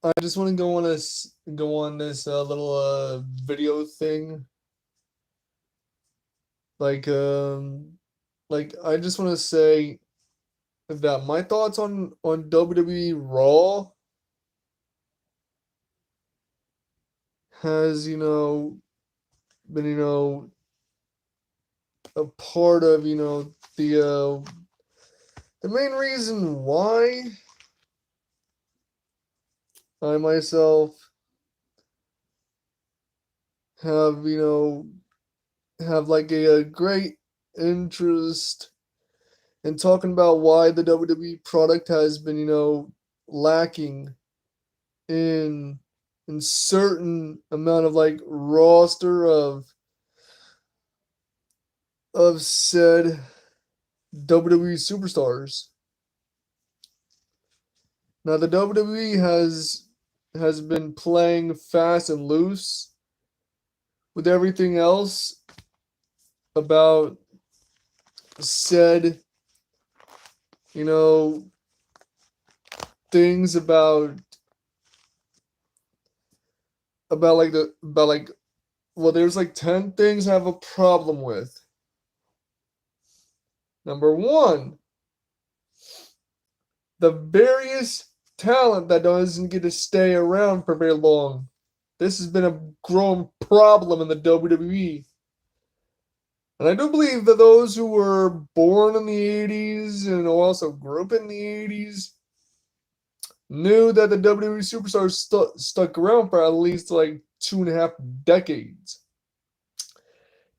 I just want to go on this little video thing. Like I just want to say that my thoughts on WWE Raw has been a part of the main reason why I myself have have like a great interest in talking about why the WWE product has been lacking in certain amount of like roster of said WWE superstars. Now the WWE has been playing fast and loose with everything else about said, you know, things about like well, there's like 10 things I have a problem with. Number 1, the various talent that doesn't get to stay around for very long. This has been a growing problem in the WWE. And I do believe that those who were born in the 80s and also grew up in the 80s knew that the WWE superstars stuck around for at least like 2.5 decades.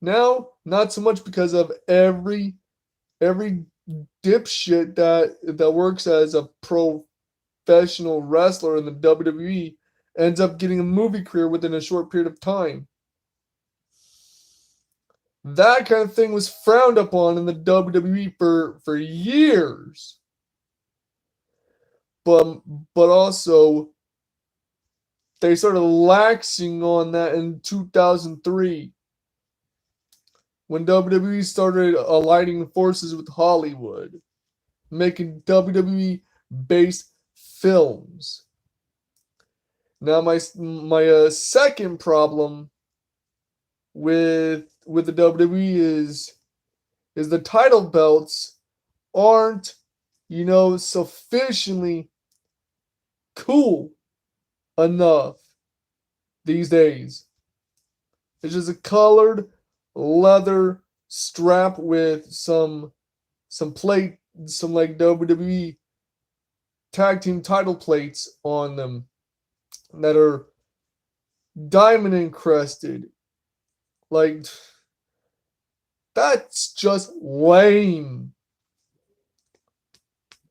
Now, not so much because of every dipshit that works as a professional wrestler in the WWE ends up getting a movie career within a short period of time. That kind of thing was frowned upon in the WWE for years. But but also they started laxing on that in 2003 when WWE started aligning forces with Hollywood, making WWE based films. Now my second problem with the WWE is the title belts aren't sufficiently cool enough these days. It's just a colored leather strap with some plate, some like WWE tag team title plates on them that are diamond encrusted. Like, that's just lame.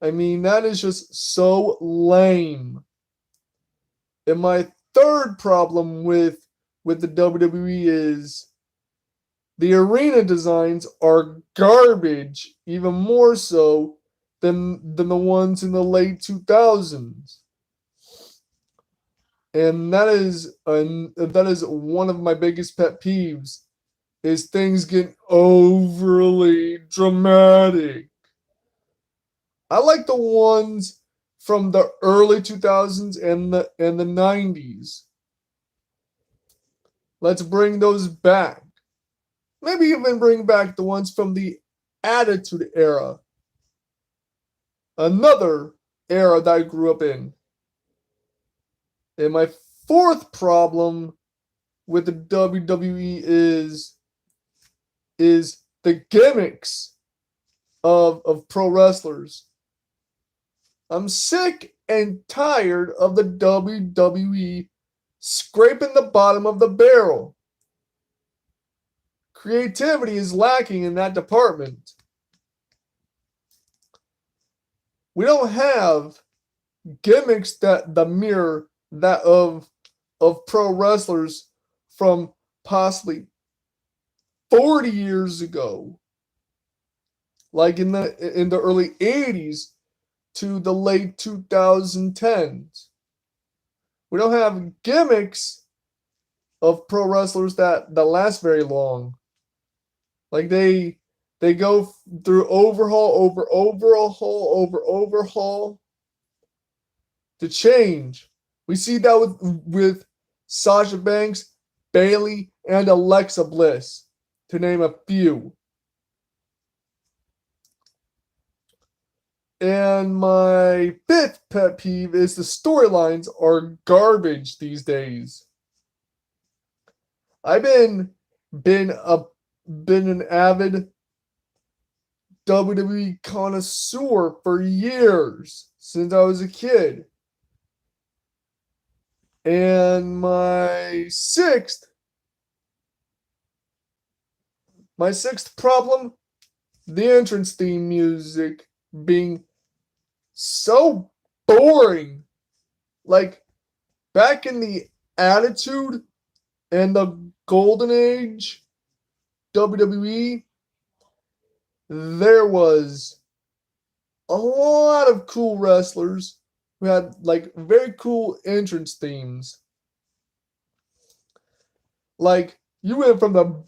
I mean, that is just so lame. And my third problem with the WWE is the arena designs are garbage, even more so than the ones in the late 2000s. And that is one of my biggest pet peeves is things get overly dramatic. I like the ones from the early 2000s and the 90s. Let's bring those back. Maybe even bring back the ones from the Attitude Era. Another era that I grew up in. And my fourth problem with the WWE is the gimmicks of pro wrestlers. I'm sick and tired of the WWE scraping the bottom of the barrel. Creativity is lacking in that department. We don't have gimmicks that mirror that of pro wrestlers from possibly 40 years ago, like in the early 80s to the late 2010s. We don't have gimmicks of pro wrestlers that last very long. Like they go through overhaul over overhaul to change We see that with Sasha Banks, Bailey, and Alexa Bliss, to name a few. And my fifth pet peeve is the storylines are garbage these days. I've been an avid WWE connoisseur for years since I was a kid. And my sixth problem, the entrance theme music being so boring. Like back in the Attitude and the Golden Age WWE, there was a lot of cool wrestlers who had like very cool entrance themes. Like you went from the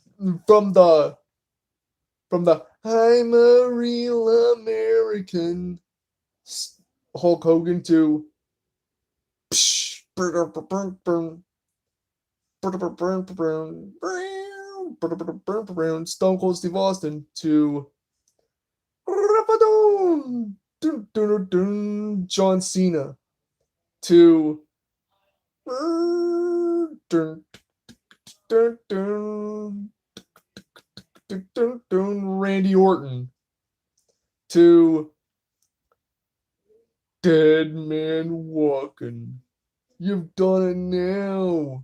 from the I'm a real American Hulk Hogan to Stone Cold Steve Austin to John Cena to Randy Orton to Dead Man Walking. You've done it now.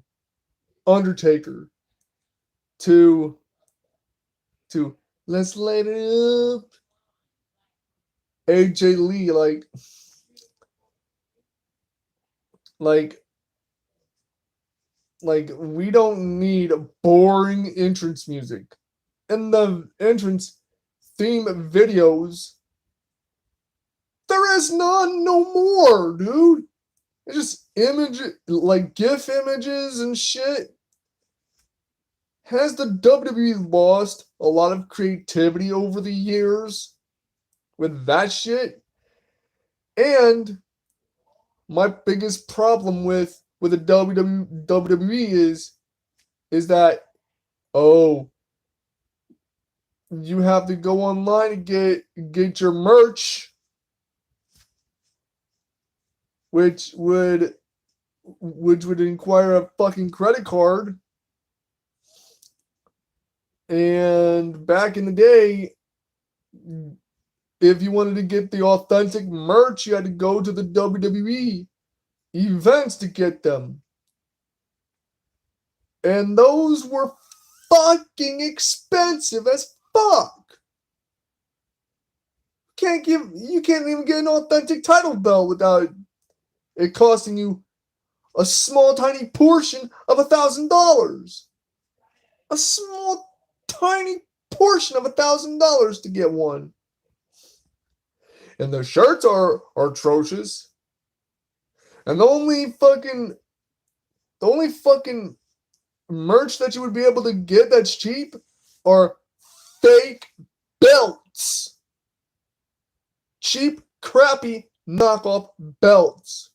Undertaker to Let's Light It Up. AJ Lee, like we don't need boring entrance music. And the entrance theme videos, there is none no more, dude. It's just like GIF images and shit. Has the WWE lost a lot of creativity over the years with that shit? And my biggest problem with the WWE is that, oh, you have to go online and get your merch, which would require a fucking credit card. And back in the day, if you wanted to get the authentic merch, you had to go to the WWE events to get them. And those were fucking expensive as fuck. You can't even get an authentic title belt without it costing you a small tiny portion of $1,000. A small tiny portion of $1,000 to get one. And the shirts are atrocious. And the only fucking merch that you would be able to get that's cheap are fake belts. Cheap, crappy knockoff belts.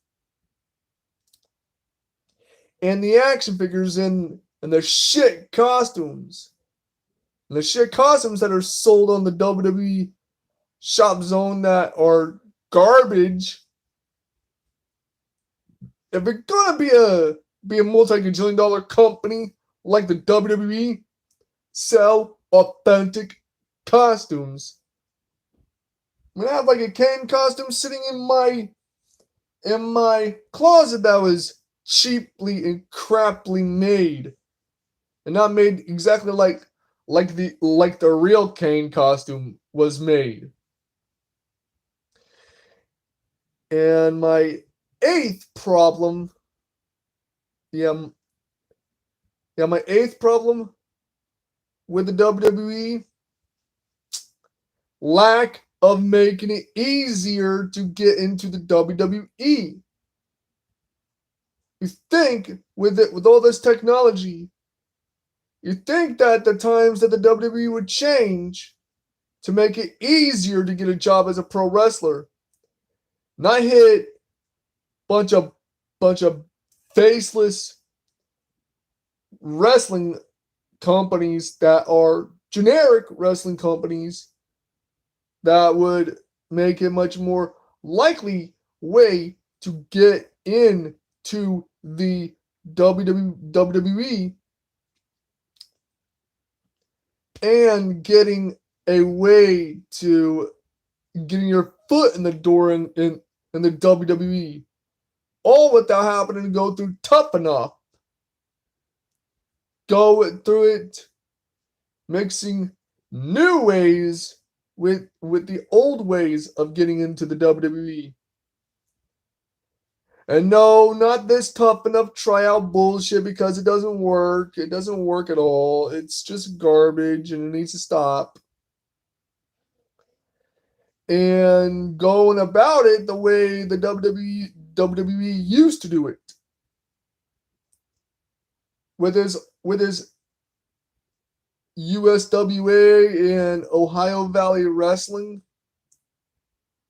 And the action figures and the shit costumes. And the shit costumes that are sold on the WWE Shop Zone that are garbage. If it's gonna be a multi-gajillion dollar company like the WWE, sell authentic costumes. I'm gonna have like a Kane costume sitting in my closet that was cheaply and crappily made, and not made exactly like the real Kane costume was made. And my eighth problem, my eighth problem with the WWE, lack of making it easier to get into the WWE. You think with all this technology, you think that the times that the WWE would change to make it easier to get a job as a pro wrestler, not hit bunch of faceless wrestling companies that are generic wrestling companies that would make it much more likely way to get into the WWE and getting a way to getting your foot in the door in the WWE, all without having to go through Tough Enough. Go through it, mixing new ways with the old ways of getting into the WWE. And no, not this Tough Enough tryout bullshit, because it doesn't work. It doesn't work at all. It's just garbage and it needs to stop. And going about it the way the WWE used to do it. With his USWA and Ohio Valley Wrestling.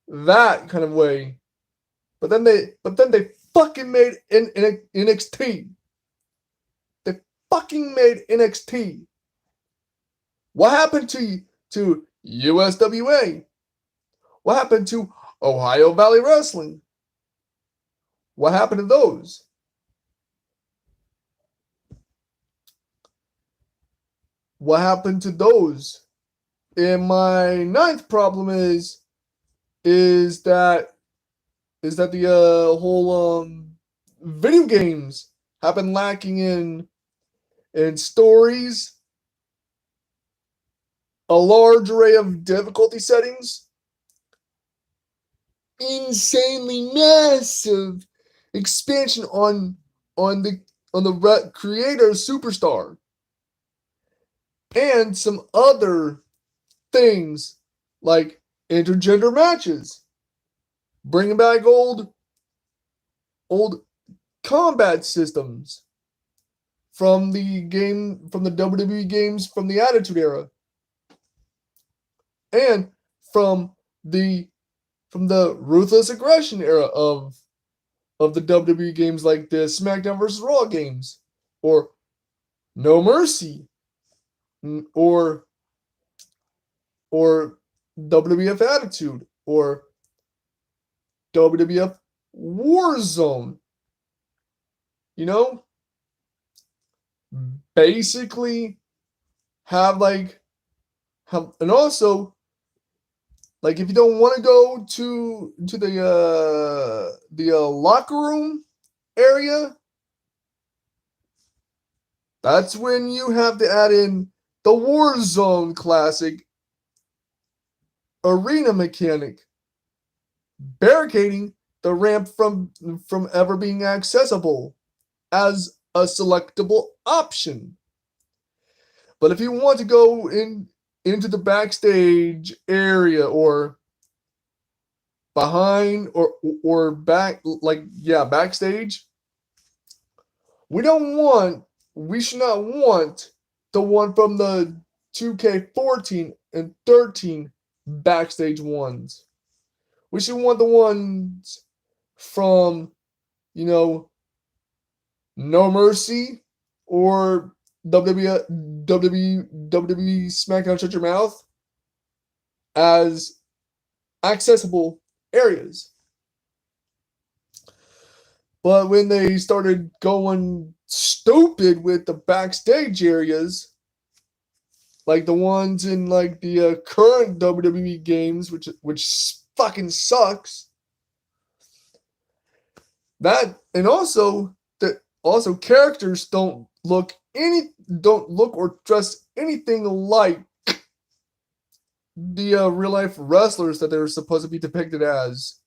That kind of way. But then they fucking made NXT. They fucking made NXT. What happened to USWA? What happened to Ohio Valley Wrestling? What happened to those? What happened to those? And my ninth problem is that the whole video games have been lacking in stories, a large array of difficulty settings, insanely massive expansion on the creator superstar, and some other things like intergender matches, bringing back old combat systems from the WWE games from the Attitude Era, and from the Ruthless Aggression era of the WWE games, like the SmackDown vs. Raw games, or No Mercy, or WWF Attitude, or WWF Warzone. You know, basically and also, like, if you don't want to go to the locker room area, that's when you have to add in the Warzone classic arena mechanic, barricading the ramp from ever being accessible as a selectable option. But if you want to go into the backstage area, or behind, or back, backstage, we should not want the one from the 2K14 and 13 backstage ones. We should want the ones from, No Mercy, or WWE SmackDown Shut Your Mouth, as accessible areas. But when they started going stupid with the backstage areas, like the ones in like the current WWE games, which fucking sucks. That, and also characters don't look or dress anything like the real life wrestlers that they're supposed to be depicted as.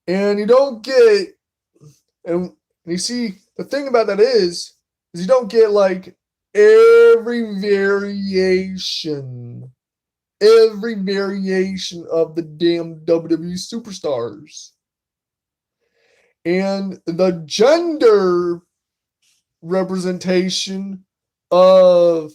And you don't get, and you see, the thing about that is you don't get like every variation of the damn WWE superstars. And the gender representation of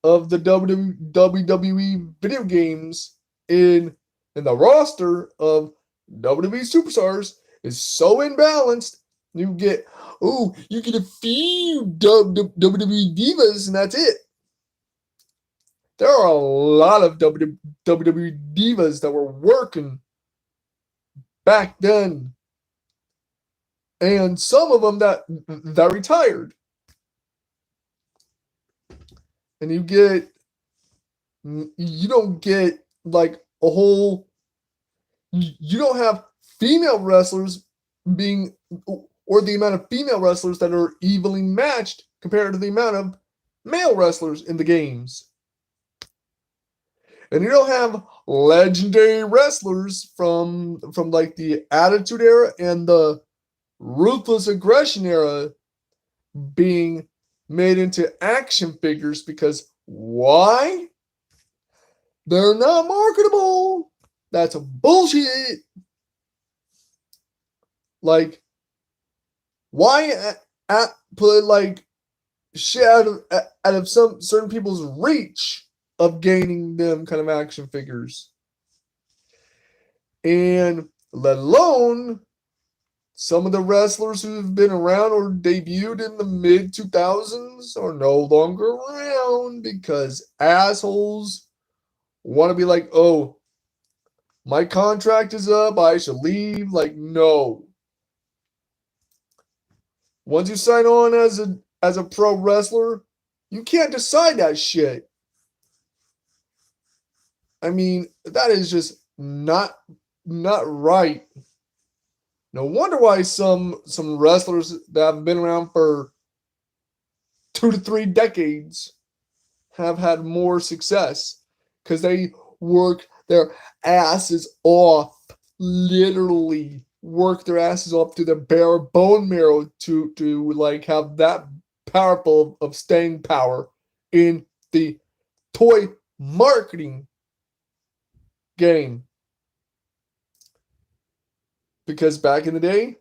the WWE video games in the roster of WWE superstars is so imbalanced You get a few WWE divas, and that's it. There are a lot of WWE divas that were working back then, and some of them that retired. And you don't get like a whole. You don't have female wrestlers being, or the amount of female wrestlers that are evenly matched compared to the amount of male wrestlers in the games. And you don't have legendary wrestlers from like the Attitude Era and the Ruthless Aggression Era being made into action figures, because why? They're not marketable. That's a bullshit. Like, why put like shit out of some certain people's reach of gaining them kind of action figures, and let alone some of the wrestlers who've been around or debuted in the mid 2000s are no longer around because assholes want to be like, oh, my contract is up, I should leave. Like, no. Once you sign on as a pro wrestler, you can't decide that shit. I mean, that is just not right. No wonder why some wrestlers that have been around for 2 to 3 decades have had more success, because they work their asses off, literally work their asses off to the bare bone marrow to like have that powerful of staying power in the toy marketing game. Because back in the day,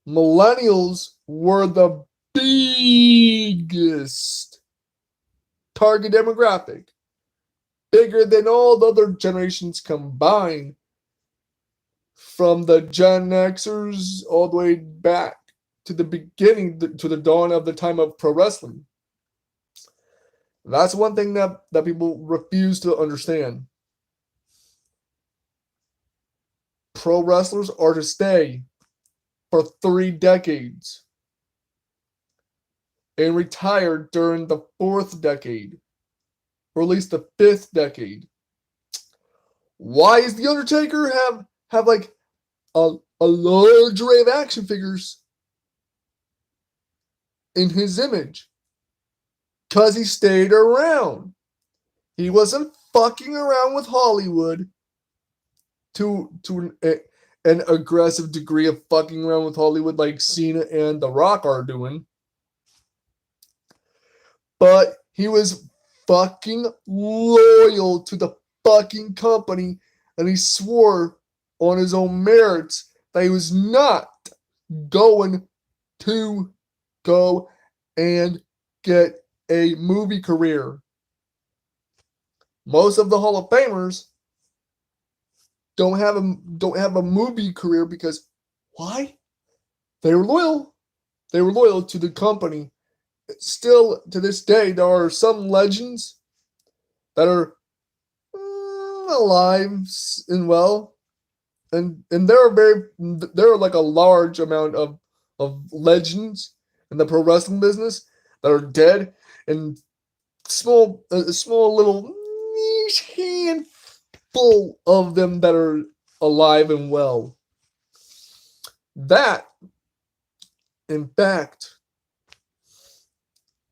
millennials were the biggest target demographic, bigger than all the other generations combined, from the Gen Xers all the way back to the beginning, to the dawn of the time of pro wrestling. That's one thing that people refuse to understand. Pro wrestlers are to stay for 3 decades and retire during the 4th decade, or at least the 5th decade. Why is The Undertaker have like a large array of action figures in his image? Because he stayed around. He wasn't fucking around with Hollywood to an aggressive degree of fucking around with Hollywood like Cena and The Rock are doing. But he was fucking loyal to the fucking company, and he swore on his own merits that he was not going to go and get a movie career. Most of the Hall of Famers don't have a movie career because why? They were loyal. They were loyal to the company. Still to this day, there are some legends that are alive and well, and there are like a large amount of legends in the pro wrestling business that are dead, and a small little niche handful of them that are alive and well. That, in fact,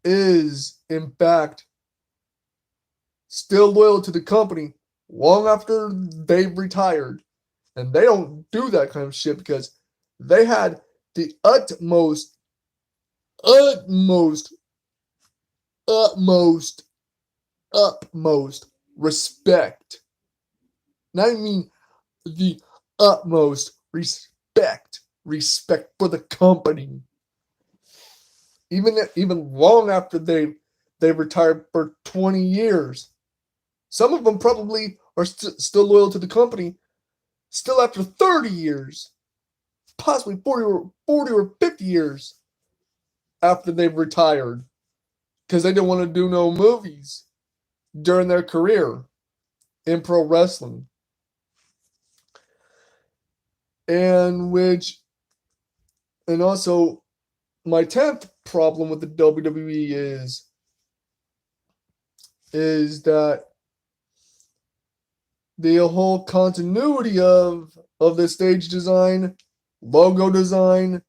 is still loyal to the company long after they've retired. And they don't do that kind of shit because they had the utmost respect. And I mean the utmost respect for the company. Even long after they retired for 20 years. Some of them probably are still loyal to the company still after 30 years. possibly 40 or 50 years after they've retired because they didn't want to do no movies during their career in pro wrestling. And also my 10th problem with the WWE is that the whole continuity of the stage design, logo design,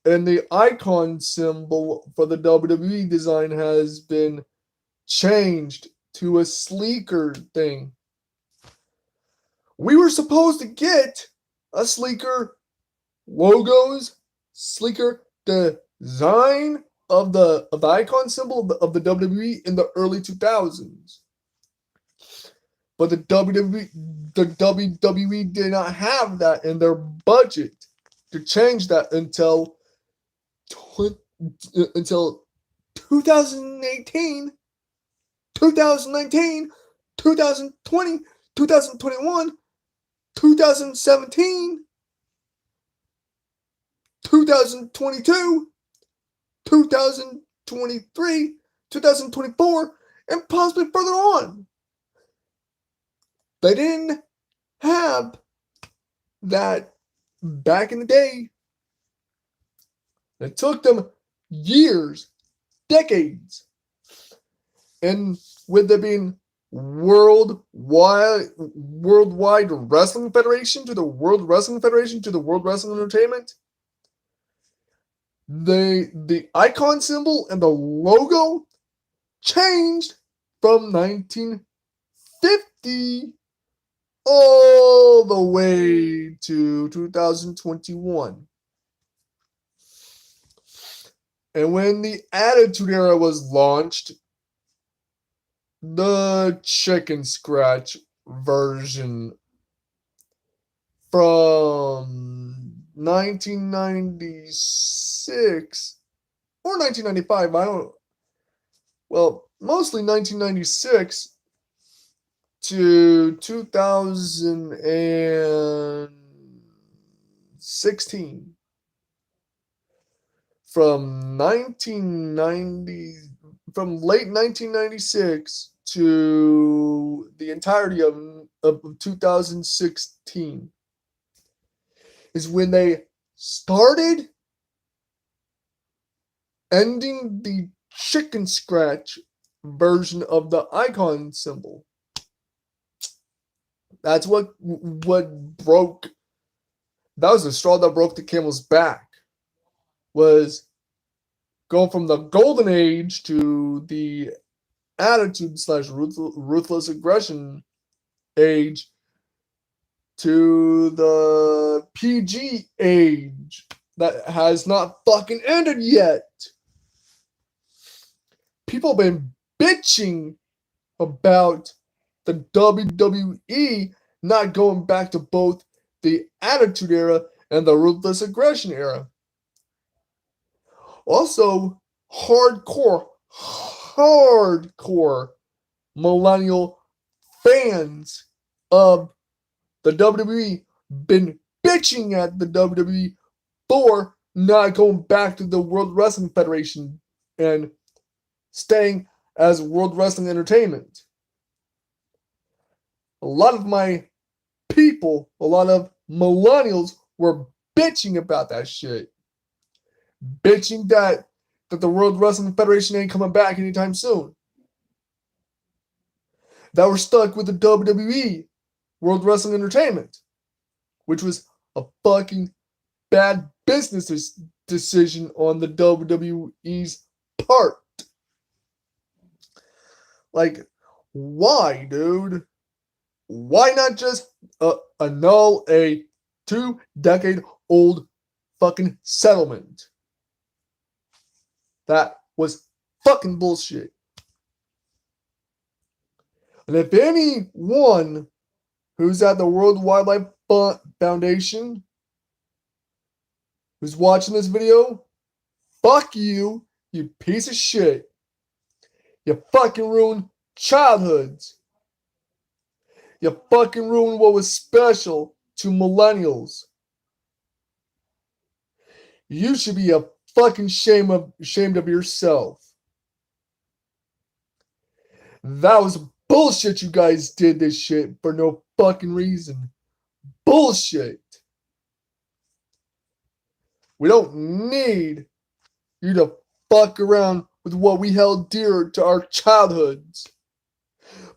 and the icon symbol for the WWE design has been changed to a sleeker thing. We were supposed to get a sleeker logos, sleeker design of the icon symbol of the WWE in the early 2000s. But the WWE did not have that in their budget to change that until 2018, 2019, 2020, 2021, 2017, 2022, 2023, 2024, and possibly further on. They didn't have that back in the day. It took them years, decades. And with there being worldwide wrestling federation to the World Wrestling Federation to the World Wrestling Entertainment, the icon symbol and the logo changed from 1950 all the way to 2021. And when the Attitude Era was launched, the chicken scratch version from 1996 or 1995, mostly 1996 to 2016. From late 1996 to the entirety of 2016 is when they started ending the chicken scratch version of the icon symbol. That's what broke. That was the straw that broke the camel's back. Was going from the golden age to the attitude / ruthless aggression age to the PG age that has not fucking ended yet. People have been bitching about the WWE not going back to both the Attitude Era and the Ruthless Aggression Era. Also, hardcore millennial fans of the WWE been bitching at the WWE for not going back to the World Wrestling Federation and staying as World Wrestling Entertainment. A lot of my people, a lot of millennials were bitching about that shit. Bitching that the World Wrestling Federation ain't coming back anytime soon. That were stuck with the WWE, World Wrestling Entertainment, which was a fucking bad business decision on the WWE's part. Like, why, dude? Why not just annul a 2-decade-old fucking settlement? That was fucking bullshit. And if anyone who's at the World Wildlife Foundation who's watching this video, fuck you, you piece of shit. You fucking ruined childhoods. You fucking ruined what was special to millennials. You should be a fucking ashamed of yourself. That was bullshit. You guys did this shit for no fucking reason. Bullshit. We don't need you to fuck around with what we held dear to our childhoods.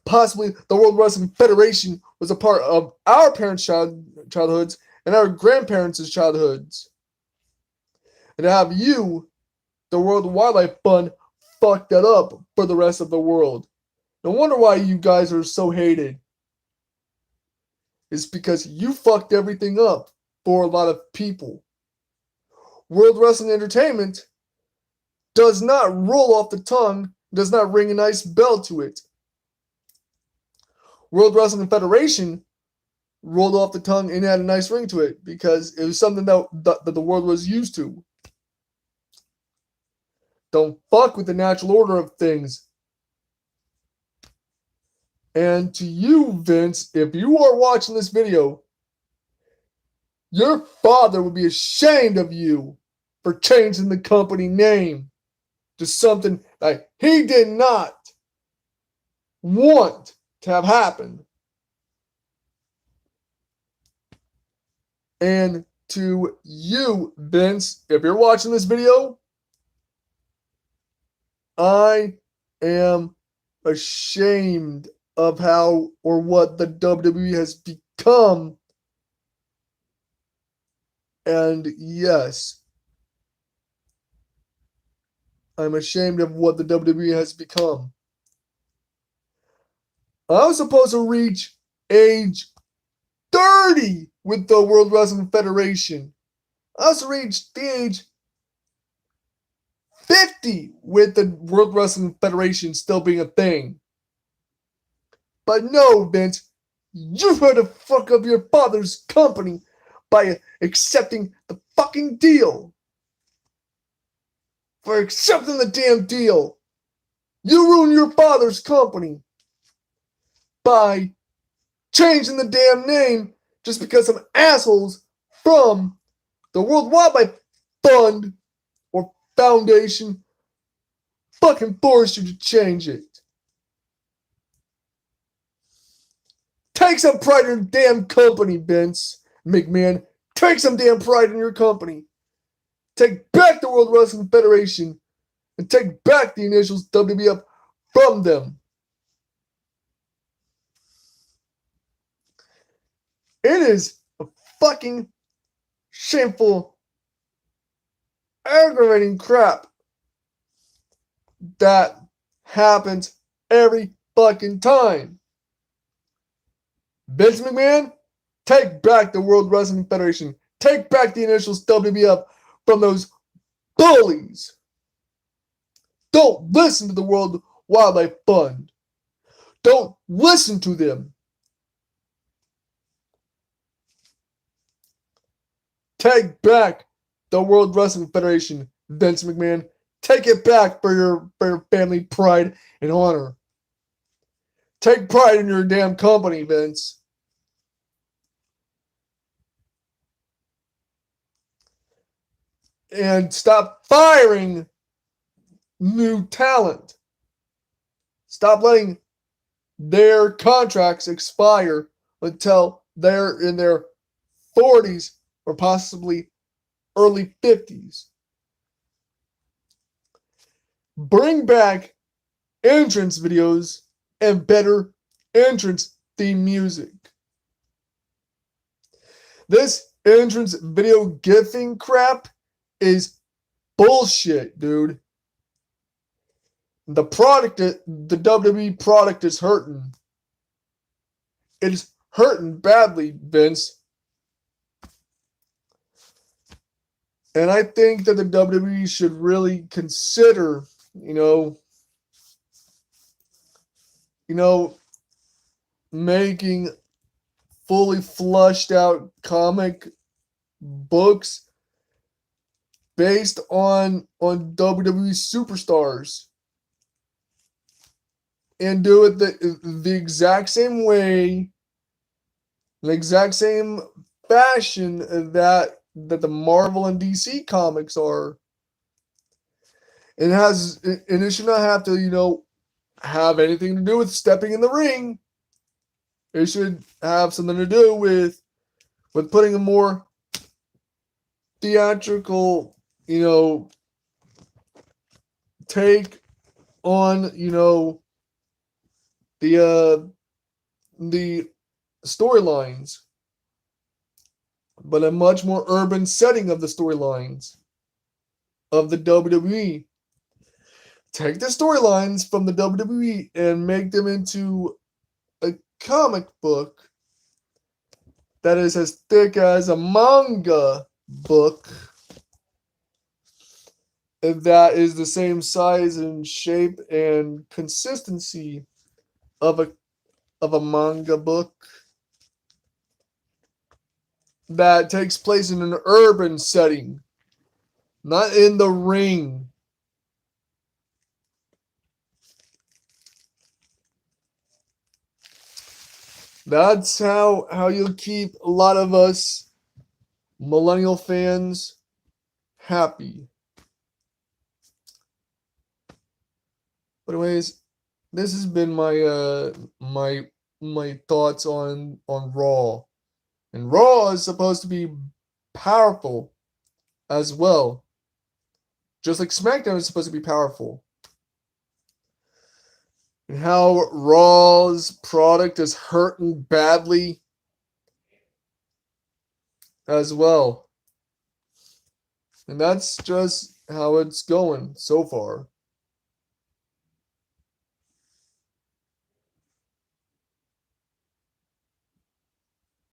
Possibly the World Wrestling Federation was a part of our parents' childhoods and our grandparents' childhoods. And to have you, the World Wildlife Fund, fuck that up for the rest of the world. No wonder why you guys are so hated. It's because you fucked everything up for a lot of people. World Wrestling Entertainment does not roll off the tongue, does not ring a nice bell to it. World Wrestling Federation rolled off the tongue and had a nice ring to it because it was something that the world was used to. Don't fuck with the natural order of things. And to you, Vince, if you are watching this video, your father would be ashamed of you for changing the company name to something that he did not want to have happen. And to you, Vince, if you're watching this video, I am ashamed of how or what the WWE has become. And yes, I'm ashamed of what the WWE has become. I was supposed to reach age 30 with the World Wrestling Federation. I was to reach the age 50 with the World Wrestling Federation still being a thing. But no, Vince, you heard to fuck up your father's company by accepting the fucking deal. For accepting the damn deal, you ruined your father's company by changing the damn name just because some assholes from the World Wildlife Fund or Foundation fucking forced you to change it. Take some pride in your damn company, Vince McMahon. Take some damn pride in your company. Take back the World Wrestling Federation and take back the initials WWF from them. It is a fucking shameful, aggravating crap that happens every fucking time. Vince McMahon, take back the World Wrestling Federation. Take back the initials WWF from those bullies. Don't listen to the World Wildlife Fund. Don't listen to them. Take back the World Wrestling Federation, Vince McMahon. Take it back for your family pride and honor. Take pride in your damn company, Vince. And stop firing new talent. Stop letting their contracts expire until they're in their 40s or possibly early 50s. Bring back entrance videos and better entrance theme music. This entrance video gifting crap is bullshit, dude. The WWE product is hurting. It is hurting badly, Vince. And I think that the WWE should really consider, making fully flushed out comic books based on WWE superstars. And do it the exact same way, the exact same fashion that the Marvel and DC comics are. And it should not have to, have anything to do with stepping in the ring. It should have something to do with putting a more theatrical, take on, the storylines, but a much more urban setting of the storylines of the WWE. Take the storylines from the WWE and make them into a comic book that is as thick as a manga book that is the same size and shape and consistency of a manga book that takes place in an urban setting, not in the ring. That's how you'll keep a lot of us millennial fans happy. But anyways, this has been my thoughts on Raw. And Raw is supposed to be powerful as well. Just like SmackDown is supposed to be powerful. And how Raw's product is hurting badly as well. And that's just how it's going so far.